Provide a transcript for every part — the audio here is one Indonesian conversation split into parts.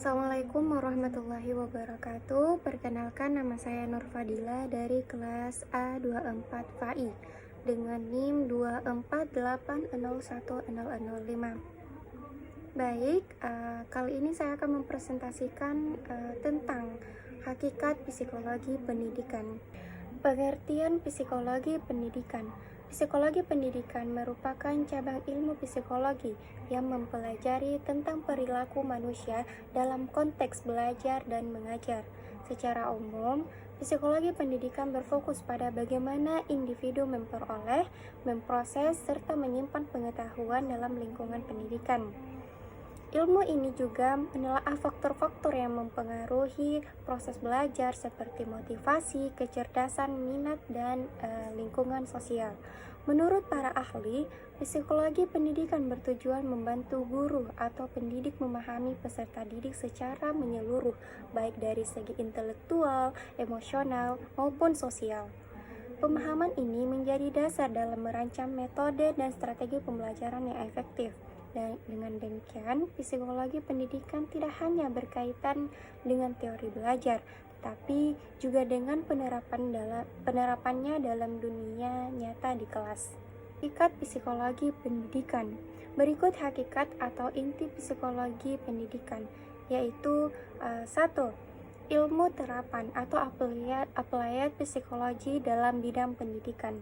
Assalamualaikum warahmatullahi wabarakatuh. Perkenalkan, nama saya Nur Fadila dari kelas A24 FAI dengan NIM 248010005. Baik, kali ini saya akan mempresentasikan tentang hakikat psikologi pendidikan. Pengertian psikologi pendidikan. Psikologi pendidikan merupakan cabang ilmu psikologi yang mempelajari tentang perilaku manusia dalam konteks belajar dan mengajar. Secara umum, psikologi pendidikan berfokus pada bagaimana individu memperoleh, memproses, serta menyimpan pengetahuan dalam lingkungan pendidikan. Ilmu ini juga menelaah faktor-faktor yang mempengaruhi proses belajar seperti motivasi, kecerdasan, minat, dan lingkungan sosial. Menurut para ahli, psikologi pendidikan bertujuan membantu guru atau pendidik memahami peserta didik secara menyeluruh, baik dari segi intelektual, emosional, maupun sosial. Pemahaman ini menjadi dasar dalam merancang metode dan strategi pembelajaran yang efektif. Dan dengan demikian, psikologi pendidikan tidak hanya berkaitan dengan teori belajar, tapi juga dengan penerapannya dalam dunia nyata di kelas. Hakikat psikologi pendidikan. Berikut hakikat atau inti psikologi pendidikan, yaitu 1. Ilmu terapan atau applied psikologi dalam bidang pendidikan,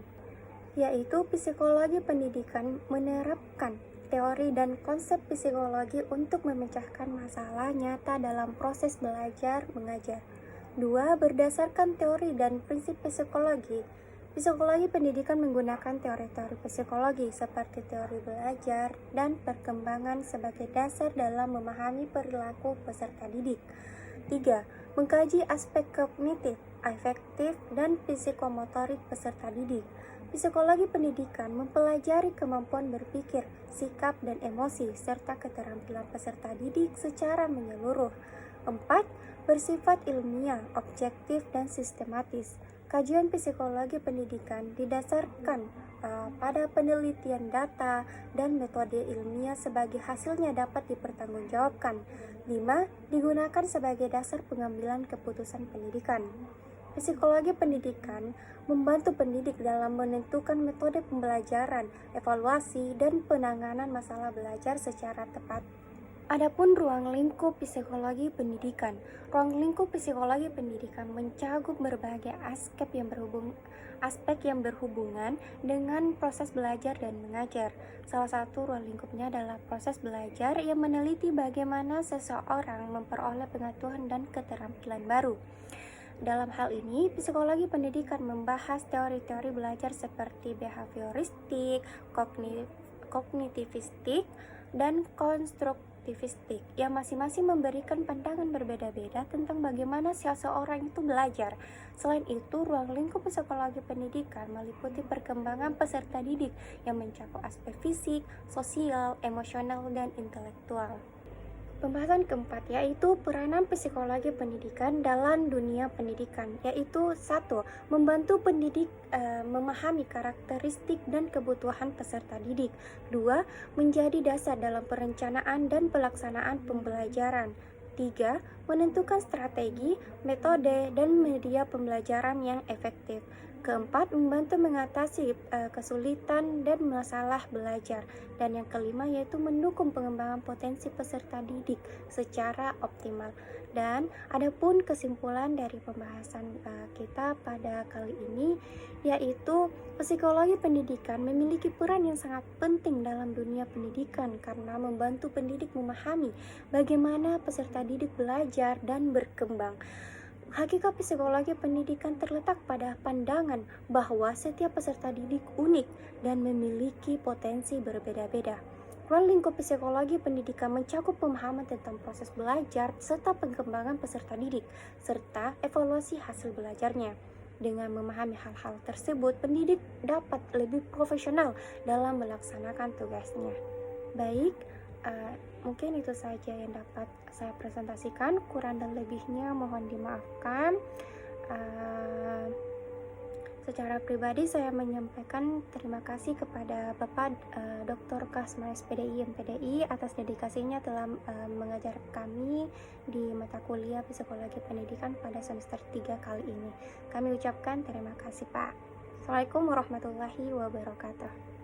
yaitu psikologi pendidikan menerapkan teori dan konsep psikologi untuk memecahkan masalah nyata dalam proses belajar mengajar. 2. Berdasarkan teori dan prinsip psikologi, psikologi pendidikan menggunakan teori-teori psikologi seperti teori belajar dan perkembangan sebagai dasar dalam memahami perilaku peserta didik. 3. Mengkaji aspek kognitif, afektif, dan psikomotorik peserta didik. Psikologi pendidikan mempelajari kemampuan berpikir, sikap, dan emosi, serta keterampilan peserta didik secara menyeluruh. 4. Bersifat ilmiah, objektif, dan sistematis. Kajian psikologi pendidikan didasarkan pada penelitian data dan metode ilmiah sebagai hasilnya dapat dipertanggungjawabkan. 5. Digunakan sebagai dasar pengambilan keputusan pendidikan. Psikologi pendidikan membantu pendidik dalam menentukan metode pembelajaran, evaluasi, dan penanganan masalah belajar secara tepat. Adapun ruang lingkup psikologi pendidikan. Ruang lingkup psikologi pendidikan mencakup berbagai aspek yang berhubungan dengan proses belajar dan mengajar. Salah satu ruang lingkupnya adalah proses belajar yang meneliti bagaimana seseorang memperoleh pengetahuan dan keterampilan baru. Dalam hal ini, psikologi pendidikan membahas teori-teori belajar seperti behavioristik, kognitivistik, dan konstruktivistik yang masing-masing memberikan pandangan berbeda-beda tentang bagaimana seseorang itu belajar. Selain itu, ruang lingkup psikologi pendidikan meliputi perkembangan peserta didik yang mencakup aspek fisik, sosial, emosional, dan intelektual. Pembahasan keempat yaitu peranan psikologi pendidikan dalam dunia pendidikan, yaitu 1. Membantu pendidik memahami karakteristik dan kebutuhan peserta didik. 2. Menjadi dasar dalam perencanaan dan pelaksanaan pembelajaran. 3. Menentukan strategi, metode, dan media pembelajaran yang efektif. Keempat, membantu mengatasi kesulitan dan masalah belajar. Dan yang kelima yaitu mendukung pengembangan potensi peserta didik secara optimal. Dan adapun kesimpulan dari pembahasan kita pada kali ini yaitu psikologi pendidikan memiliki peran yang sangat penting dalam dunia pendidikan karena membantu pendidik memahami bagaimana peserta didik belajar dan berkembang. Hakikat psikologi pendidikan terletak pada pandangan bahwa setiap peserta didik unik dan memiliki potensi berbeda-beda. Ruang lingkup psikologi pendidikan mencakup pemahaman tentang proses belajar serta pengembangan peserta didik, serta evaluasi hasil belajarnya. Dengan memahami hal-hal tersebut, pendidik dapat lebih profesional dalam melaksanakan tugasnya. Baik, mungkin itu saja yang dapat saya presentasikan. Kurang dan lebihnya mohon dimaafkan. Secara pribadi saya menyampaikan terima kasih kepada Bapak Dr. Kasma SPDI MPDI atas dedikasinya telah mengajar kami di mata kuliah Psikologi Pendidikan pada semester 3 kali ini. Kami ucapkan terima kasih Pak. Assalamualaikum warahmatullahi wabarakatuh.